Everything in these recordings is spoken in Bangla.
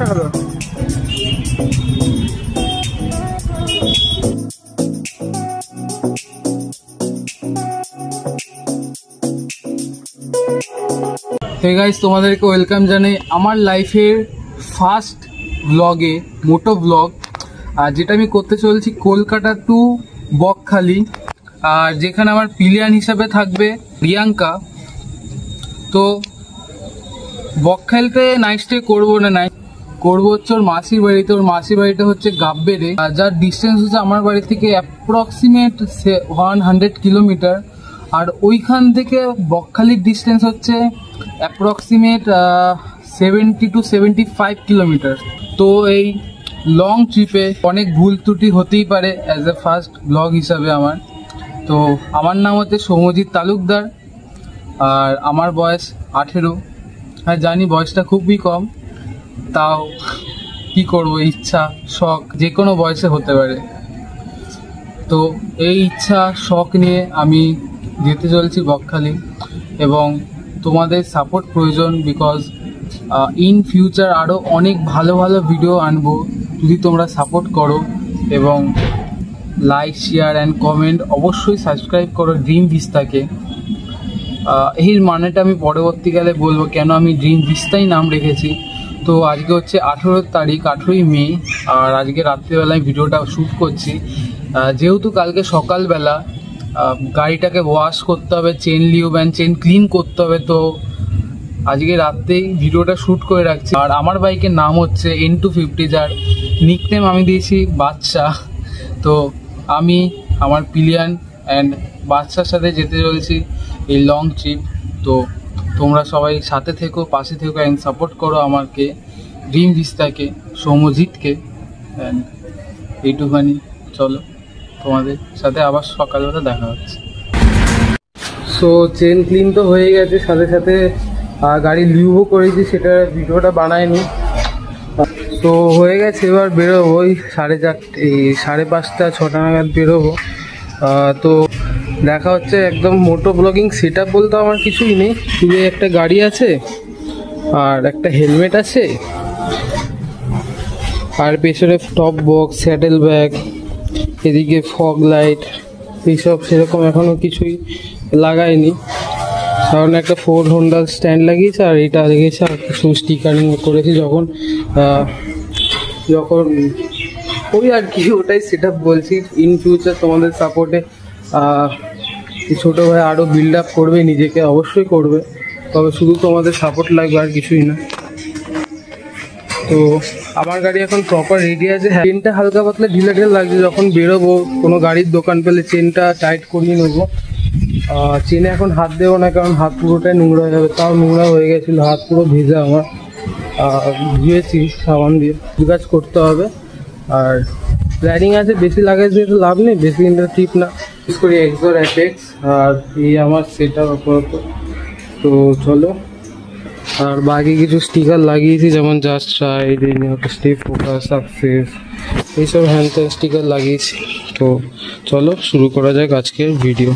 টাকা দাও। হে গাইস, তোমাদেরকে ওয়েলকাম জানাই আমার লাইফের ফার্স্ট ব্লগে, মোটো ব্লগ। আর যেটা আমি করতে চলছি কলকাতা টু বকখালি, আর যেখানে আমার প্লেয়ার হিসাবে থাকবে প্রিয়াঙ্কা। তো বকখালিতে নাইট স্টে করবো না, নাইট করবো হচ্ছে ওর মাসির বাড়িতে। ওর মাসির বাড়িটা হচ্ছে গাব্বেরে, যার ডিস্টেন্স হচ্ছে আমার বাড়ি থেকে অ্যাপ্রক্সিমেট 100 কিলোমিটার। আর ওইখান থেকে বকখালির ডিস্টেন্স হচ্ছে অ্যাপ্রক্সিমেট 70 to 75 কিলোমিটার। তো এই লং ট্রিপে অনেক ভুল ত্রুটি হতেই পারে অ্যাজ এ ফার্স্ট ব্লগ হিসাবে আমার। তো আমার নাম হচ্ছে সৌম্যজিৎ তালুকদার, আর আমার বয়স 18। হ্যাঁ জানি বয়সটা খুবই কম, তাও কি করবো, ইচ্ছা শখ যে কোনো বয়সে হতে পারে। তো এই ইচ্ছা শখ নিয়ে আমি যেতে চলছি বকখালি, এবং তোমাদের সাপোর্ট প্রয়োজন। বিকজ ইন ফিউচার আরও অনেক ভালো ভালো ভিডিও আনবো যদি তোমরা সাপোর্ট করো, এবং লাইক শেয়ার অ্যান্ড কমেন্ট, অবশ্যই সাবস্ক্রাইব করো ড্রিম ভিস্তাকে। এর মানেটা আমি পরবর্তীকালে বলবো কেন আমি ড্রিম ভিস্তাই নাম রেখেছি। তো আজকে হচ্ছে 18 তারিখ, 18ই মে, আর আজকে রাত্রিবেলায় ভিডিওটা শ্যুট করছি। যেহেতু কালকে সকালবেলা গাড়িটাকে ওয়াশ করতে হবে, chain lube and chain clean করতে হবে, তো আজকে রাত্রেই ভিডিওটা শ্যুট করে রাখছি। আর আমার বাইকের নাম হচ্ছে N250, যার নিকনেম আমি দিয়েছি বাচ্চা। তো আমি আমার পিলিয়ান অ্যান্ড বাচ্চার সাথে যেতে চলেছি এই লং ট্রিপ। তো তোমরা সবাই সাথে থেকো, পাশে থেকো অ্যান্ড সাপোর্ট করো আমাকে, ড্রিম ভিস্তাকে, সৌম্যজিৎকে। অ্যান্ড এইটুখানি, চলো তোমাদের সাথে আবার সকালবেলা দেখা হচ্ছে। সো চেন ক্লিন তো হয়ে গেছে, সাথে সাথে গাড়ি লিউবও করেছি, সেটা ভিডিওটা বানায়নি। তো হয়ে গেছে, এবার বেরোবো ওই 5:30 6টা নাগাদ বেরোবো। তো দেখা হচ্ছে। একদম মোটো ব্লগিং সেট আপ বলতে আমার কিছুই নেই, শুধু একটা গাড়ি আছে আর একটা হেলমেট আছে, আর পেছনে টপ বক্স, স্যাডেল ব্যাগ, এদিকে ফগ লাইট, এইসব সেরকম এখনও কিছুই লাগায়নি। কারণ একটা ফোর হোন্ডা স্ট্যান্ড লাগিয়েছে, আর এটা লেগেছে, আর কিছু স্টিকারিং করেছি যখন ওই আর কি, ওটাই সেট আপ বলছি। ইন ফিউচার তোমাদের সাপোর্টে ছোটো ভাই আরও বিল্ড আপ করবে, নিজেকে অবশ্যই করবে, তবে শুধু তোমাদের সাপোর্ট লাগবে, আর কিছুই না। তো আমার গাড়ি এখন প্রপার রেডি আছে। চেনটা হালকা পাতলা ঢিলা ঢিলা লাগছে, যখন বেরোবো কোনো গাড়ির দোকান পেলে চেনটা টাইট করিয়ে নেবো। চেনে এখন হাত দেবো না, কারণ হাত পুরোটাই নোংরা হয়ে যাবে। তাও নোংরা হয়ে গেছিলো, হাত পুরো ভেজা আমার, ধুয়েছি সাবান দিয়ে, কাজ করতে হবে। আর প্ল্যানিং আছে, বেশি লাগাই দিয়ে তো লাভ নেই, বেশি কিন্তু ট্রিপ না, বিশেষ করে এক্সোর অ্যাপেক্স। আর এই আমার সেট আপ আপাতত। তো চলো, আর বাকি কিছু স্টিকার লাগিয়েছি, যেমন just ride, stay focus, success, এইসব হ্যান্ড স্টিকার লাগিয়েছি। তো চলো শুরু করা যাক আজকের ভিডিও।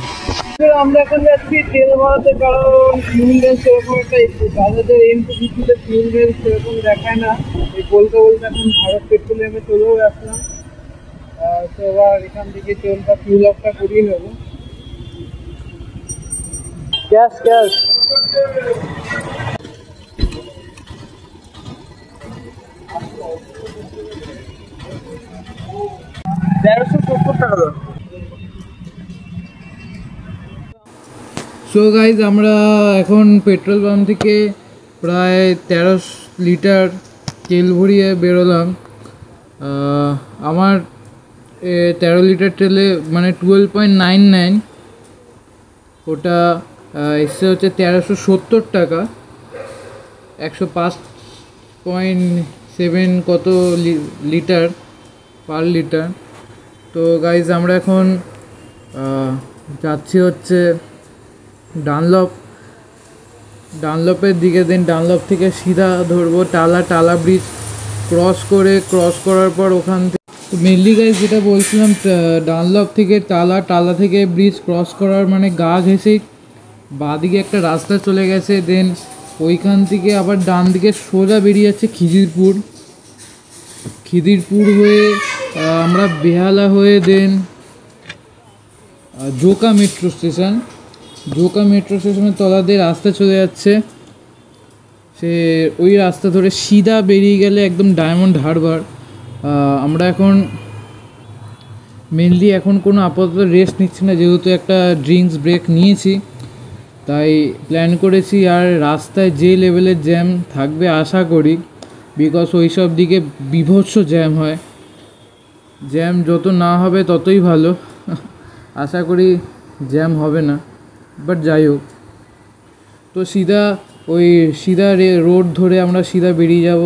আমরা এখন যাচ্ছি তেল ভরাতে, কারণ ফিউল রেঞ্জ সেরকম একটা বাজাজের N250 ফিউল রেঞ্জ সেরকম দেখায় না। এই বলতে বলতে এখন ভারত পেট্রোলিয়ামে চলেও আসলাম। তো এবার এখান থেকে তেলটা ফিউল আপটা করিয়ে নেবো। ক্যাশ 1370 টাকা দাও। সো গাইজ, আমরা এখন পেট্রোল পাম্প থেকে প্রায় 13 লিটার তেল ভরিয়ে বেরোলাম। আমার 13 লিটার তেলে মানে 12.99, ওটা এসে হচ্ছে 1370 টাকা, 105.7 কত লিটার পার লিটার। তো গাইজ আমরা এখন যাচ্ছি হচ্ছে ডানলপের দিকে। দেন ডানলপ থেকে সিধা ধরবো টালা ব্রিজ ক্রস করার পর ওখান থেকে মেনলি গাইজ যেটা বলছিলাম, ডানলপ থেকে টালা থেকে ব্রিজ ক্রস করার মানে গা ঘেঁষেই বাঁদিকে একটা রাস্তা চলে গেছে। দেন ওইখান থেকে আবার ডান দিকে সোজা বেরিয়ে যাচ্ছে খিজিরপুর। খিদিরপুর হয়ে আমরা বেহালা হয়ে দেন জোকা মেট্রো স্টেশনের তলা দিয়ে রাস্তা চলে যাচ্ছে। সে ওই রাস্তা ধরে সিধা বেরিয়ে গেলে একদম ডায়মন্ড হারবার। আমরা এখন মেনলি এখন কোনো আপাতত রেস্ট নিচ্ছি না, যেহেতু একটা ড্রিঙ্কস ব্রেক নিয়েছি, তাই প্ল্যান করেছি। আর রাস্তায় যে লেভেলের জ্যাম থাকবে আশা করি, বিকজ ওই সব দিকে বীভৎস জ্যাম হয়। জ্যাম যত না হবে ততই ভালো। আশা করি জ্যাম হবে না, বাট যাই হোক। তো সিধা রোড ধরে আমরা সিধা বেরিয়ে যাব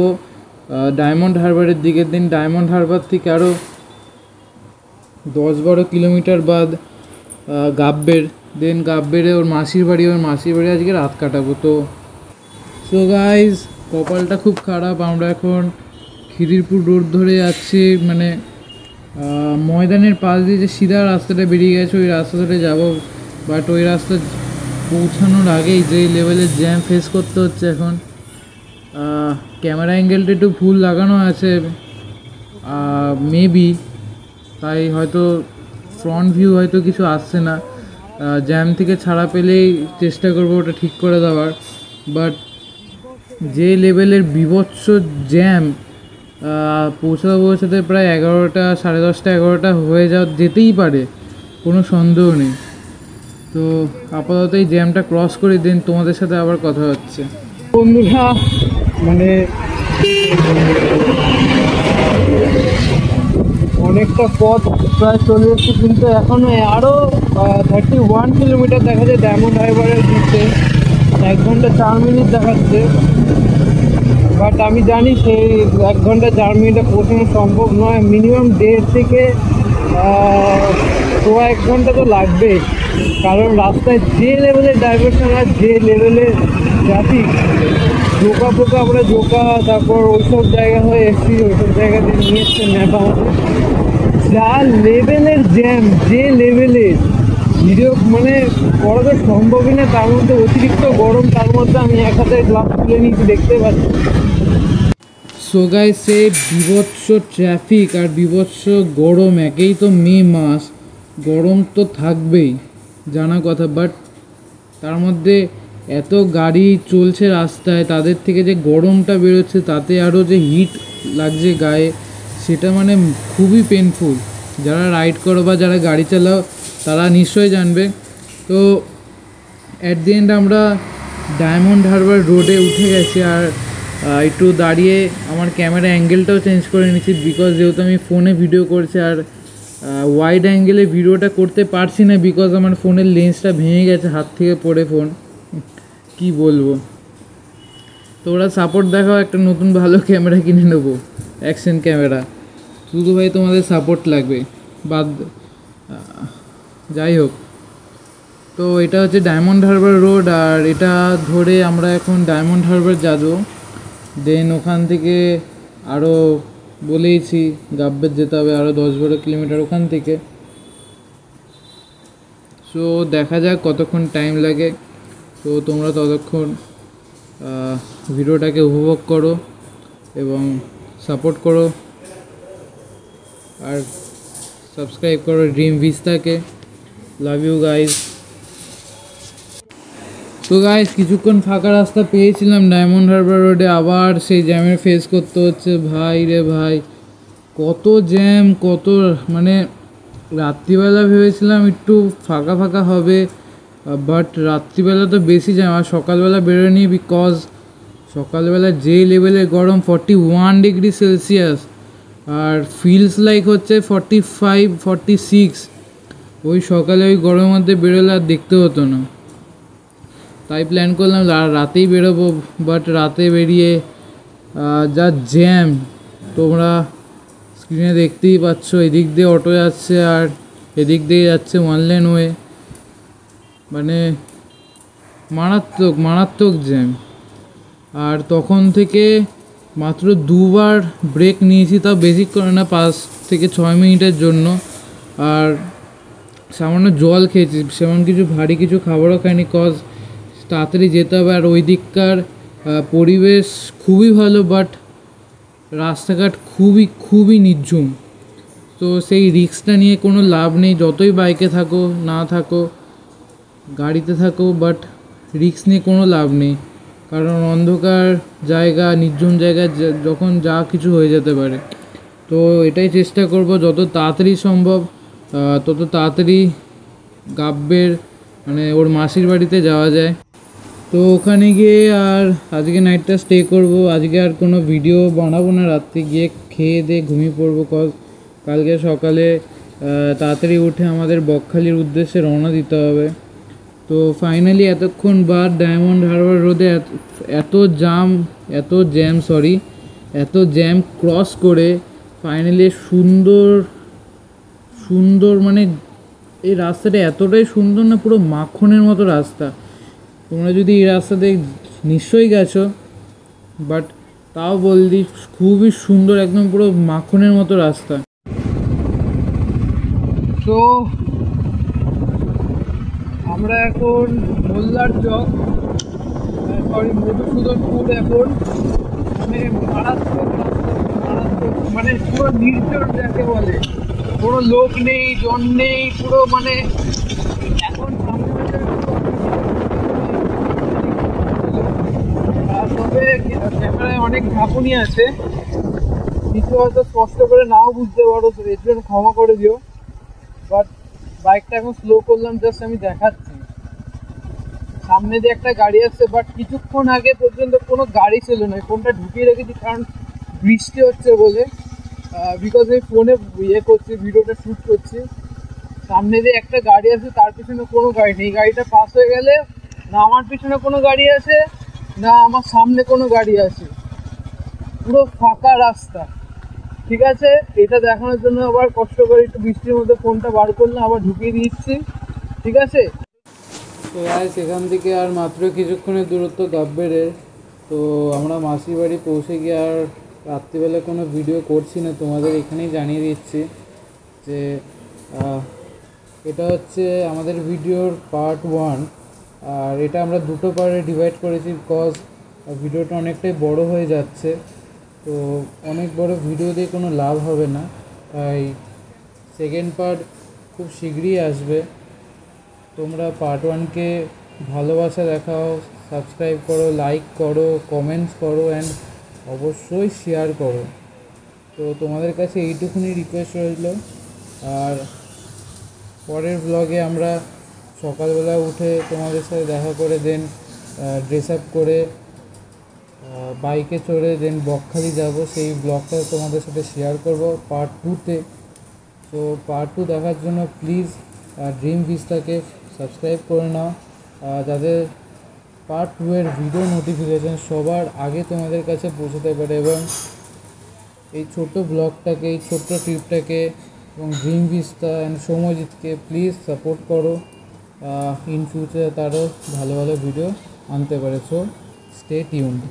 ডায়মন্ড হারবারের দিকে। দিন ডায়মন্ড হারবার থেকে আরও 10-12 কিলোমিটার বাদ গাব্বের। দেন গাব্বেরে ওর মাসির বাড়ি আজকে রাত কাটাবো। তো গাইজ, কপালটা খুব খারাপ। আমরা এখন খিদিরপুর রোড ধরে যাচ্ছি, মানে ময়দানের পাশ দিয়ে যে সিধা রাস্তাটা বেরিয়ে গেছে ওই রাস্তা ধরে যাবো। বাট ওই রাস্তা পৌঁছানোর আগেই যে লেভেলের জ্যাম ফেস করতে হচ্ছে এখন। ক্যামেরা অ্যাঙ্গেলটা একটু ভুল লাগানো আছে মেবি, তাই হয়তো ফ্রন্ট ভিউ হয়তো কিছু আসছে না। জ্যাম থেকে ছাড়া পেলেই চেষ্টা করবো ওটা ঠিক করে দেওয়ার। বাট যে লেভেলের বীভৎস জ্যাম, পৌঁছাতে প্রায় 11টা, 10:30, 11টা হয়ে যেতেই পারে, কোনো সন্দেহ নেই। তো আপাতত এই জ্যামটা ক্রস করে দিন, তোমাদের সাথে আবার কথা হচ্ছে। বন্ধুরা, মানে অনেকটা পথ প্রায় চলে এসেছে, কিন্তু এখনও আরও 31 কিলোমিটার দেখা যায় ডায়মন্ড হারবারের দিকে। 1 ঘন্টা 4 মিনিট দেখাচ্ছে, বাট আমি জানি সেই 1 ঘন্টা 4 মিনিটে পৌঁছানো সম্ভব নয়। মিনিমাম 1.5 থেকে 1 ঘন্টা তো লাগবেই, কারণ রাস্তায় যে লেভেলের ডাইভারশন আর যে লেভেলের ট্রাফিক, আমরা জোকা তারপর ওইসব জায়গা হয়ে এসেছি, ওইসব জায়গাতে নিয়ে এসছে ম্যাপ আমাদের। যা লেভেলের জ্যাম, যে লেভেলের ভিডিও মানে করা তো সম্ভবই না, তার মধ্যে অতিরিক্ত গরম, তার মধ্যে আমি এক হাতে গ্লাভস তুলে নিয়েছি, দেখতে পাচ্ছি। সো গাইস, সে বীভৎস ট্রাফিক আর বীভৎস গরম, একেই তো মে মাস, গরম তো থাকবেই জানা কথা, বাট তার মধ্যে এত গাড়ি চলছে রাস্তায়, তাদের থেকে যে গরমটা বেরোচ্ছে তাতে আরও যে হিট লাগছে গায়ে, সেটা মানে খুবই পেনফুল। যারা রাইড করো বা যারা গাড়ি চালাও তারা নিশ্চয়ই জানবে। তো অ্যাট দি এন্ড আমরা ডায়মন্ড হারবার রোডে উঠে গেছি। আর একটু দাঁড়িয়ে আমার ক্যামেরা অ্যাঙ্গেলটাও চেঞ্জ করে নিচ্ছি, বিকজ যেহেতু আমি ফোনে ভিডিও করছি আর ওয়াইড অ্যাঙ্গেলে ভিডিওটা করতে পারছি না, বিকজ আমার ফোনের লেন্সটা ভেঙে গেছে, হাত থেকে পড়ে ফোন, কি বলবো। তো ওরা সাপোর্ট দেখাও, একটা নতুন ভালো ক্যামেরা কিনে নেবো, অ্যাকশন ক্যামেরা। শুধু ভাই তোমাদের সাপোর্ট লাগবে, যাই হোক। তো এটা হচ্ছে ডায়মন্ড হারবার রোড, আর এটা ধরে আমরা এখন ডায়মন্ড হারবার যাব। দেন ওখান থেকে আরও বলেইছি গাব্বের যেতে হবে আরও 10-12 কিলোমিটার ওখান থেকে। সো দেখা যাক কতক্ষণ টাইম লাগে। তো তোমরা ততক্ষণ ভিডিওটাকে উপভোগ করো এবং সাপোর্ট করো, আর সাবস্ক্রাইব করো ড্রিম ভিস্তাকে। Love you guys. তো গাইজ, কিছুক্ষণ ফাঁকা রাস্তা পেয়েছিলাম ডায়মন্ড হারবার রোডে, আবার সেই জ্যামের ফেস করতে হচ্ছে। ভাই রে ভাই, কত জ্যাম, কত মানে রাত্রিবেলা ভেবেছিলাম একটু ফাঁকা ফাঁকা হবে, বাট রাত্রিবেলা তো বেশি জ্যাম। আর সকালবেলা বেরোয়নি, বিকজ সকালবেলা যে লেভেলের গরম, 41 ডিগ্রি সেলসিয়াস, আর ফিলস লাইক হচ্ছে 45-46। ওই সকালে ওই গরমের মধ্যে বেরোলে আর দেখতে হতো না, তাই প্ল্যান করলাম রাতেই বেরোবো। বাট রাতে বেরিয়ে যা জ্যাম তোমরা স্ক্রিনে দেখতেই পাচ্ছ। এদিক দিয়ে অটো যাচ্ছে আর এদিক দিয়ে যাচ্ছে 1 লেন ওয়ে, মানে মারাত্মক জ্যাম। আর তখন থেকে মাত্র 2বার ব্রেক নিয়েছি, তাও বেশি করে না, 5 থেকে 6 মিনিটের জন্য। আর সামান্য জল খেয়েছি, সেমন কিছু ভারী কিছু খাবারও খাইনি, কজ তাড়াতাড়ি যেতে হবে। আর ওই দিককার পরিবেশ খুবই ভালো, বাট রাস্তাঘাট খুবই খুবই নির্ঝুম। তো সেই রিস্কটা নিয়ে কোনো লাভ নেই, যতই বাইকে থাকো না থাকো গাড়িতে থাকো, বাট রিস্ক নিয়ে কোনো লাভ নেই। কারণ অন্ধকার জায়গা, নির্জন জায়গায় যখন যা কিছু হয়ে যেতে পারে। তো এটাই চেষ্টা করব যত তাড়াতাড়ি সম্ভব তত তাড়াতাড়ি গাব্বের মানে ওর মাসির বাড়িতে যাওয়া যায়। তো ওখানে গিয়ে আর আজকে নাইটটা স্টে করব। আজকে আর কোনো ভিডিও বানাবো না, রাত্রে গিয়ে খেয়ে দিয়ে ঘুমিয়ে পড়বো। কালকে সকালে তাড়াতাড়ি উঠে আমাদের বকখালির উদ্দেশ্যে রওনা দিতে হবে। তো ফাইনালি এতক্ষণ বাদ ডায়মন্ড হারবার রোডে এত জ্যাম ক্রস করে ফাইনালি সুন্দর মানে এই রাস্তাটা এতটাই সুন্দর না, পুরো মাখনের মতো রাস্তা। তোমরা যদি এই রাস্তাতে নিশ্চয়ই গেছো, বাট তাও বলদি খুবই সুন্দর, একদম পুরো মাখনের মতো রাস্তা। তো আমরা এখন মোল্লার চক মধুসূদনপুর এখন মানে মারাত্মক মানে পুরো নির্জন যাকে বলে, কোনো লোক নেই, জন নেই, পুরো মানে এখন তবে ক্যামেরায় অনেক ঝাঁকুনি আছে, কিছু হয়তো স্পষ্ট করে নাও বুঝতে পারো, তো এর জন্য ক্ষমা করে দিও। বাট বাইকটা এখন স্লো করলাম, জাস্ট আমি দেখাচ্ছি। সামনে দিয়ে একটা গাড়ি আসছে, বাট কিছুক্ষণ আগে পর্যন্ত কোনো গাড়ি ছিল না। ফোনটা ঢুকিয়ে রেখেছি কারণ বৃষ্টি হচ্ছে বলে, বিকজ এই ফোনে করছি, ভিডিওটা শ্যুট করছি। সামনে দিয়ে একটা গাড়ি আসে, তার পিছনে কোনো গাড়ি নেই। গাড়িটা পাস হয়ে গেলে না আমার পিছনে কোনো গাড়ি আসে, না আমার সামনে কোনো গাড়ি আসে, পুরো ফাঁকা রাস্তা। ঠিক আছে, এটা দেখানোর জন্য আবার কষ্ট করে একটু বৃষ্টির মধ্যে ফোনটা বার করলাম, আবার ঢুকিয়ে দিচ্ছি। ঠিক আছে, তো সেখান থেকে আর মাত্র কিছুক্ষণের দূরত্ব গাব্বেরের। তো আমরা মাসির বাড়ি পৌঁছে গিয়ে আর রাত্রিবেলা কোনো ভিডিও করছি না, তোমাদের এখানেই জানিয়ে দিচ্ছি যে এটা হচ্ছে আমাদের ভিডিওর পার্ট 1। আর এটা আমরা দুটো পার্টে ডিভাইড করেছি, বিকজ ভিডিওটা অনেকটাই বড় হয়ে যাচ্ছে। তো অনেক বড় ভিডিও দিয়ে কোনো লাভ হবে না, তাই সেকেন্ড পার্ট খুব শীঘ্রই আসবে। তোমরা পার্ট 1কে ভালোবাসা দেখাও, সাবস্ক্রাইব করো, লাইক করো, কমেন্টস করো অ্যান্ড অবশ্যই শেয়ার করো। তো তোমাদের কাছে এইটুকুনি রিকোয়েস্ট রইল। আর পরের ব্লগে আমরা সকালবেলা উঠে তোমাদের সাথে দেখা করে দেন ড্রেস আপ করে বাইকে চড়ে দেন বকখালি যাব, সেই ব্লগটা তোমাদের সাথে শেয়ার করব পার্ট 2তে। তো পার্ট 2 দেখার জন্য প্লিজ ড্রিম ভিস্তাকে সাবস্ক্রাইব করে নাও, যাদের পার্ট 2 এর ভিডিও নোটিফিকেশান সবার আগে তোমাদের কাছে পৌঁছতে পারে। এবং এই ছোট্ট ব্লগটাকে, এই ছোট্ট ট্রিপটাকে এবং ড্রিম ভিস্তা অ্যান্ড সৌম্যজিৎকে প্লিজ সাপোর্ট করো, ইন ফিউচার তারও ভালো ভালো ভিডিও আনতে পারে। So stay tuned.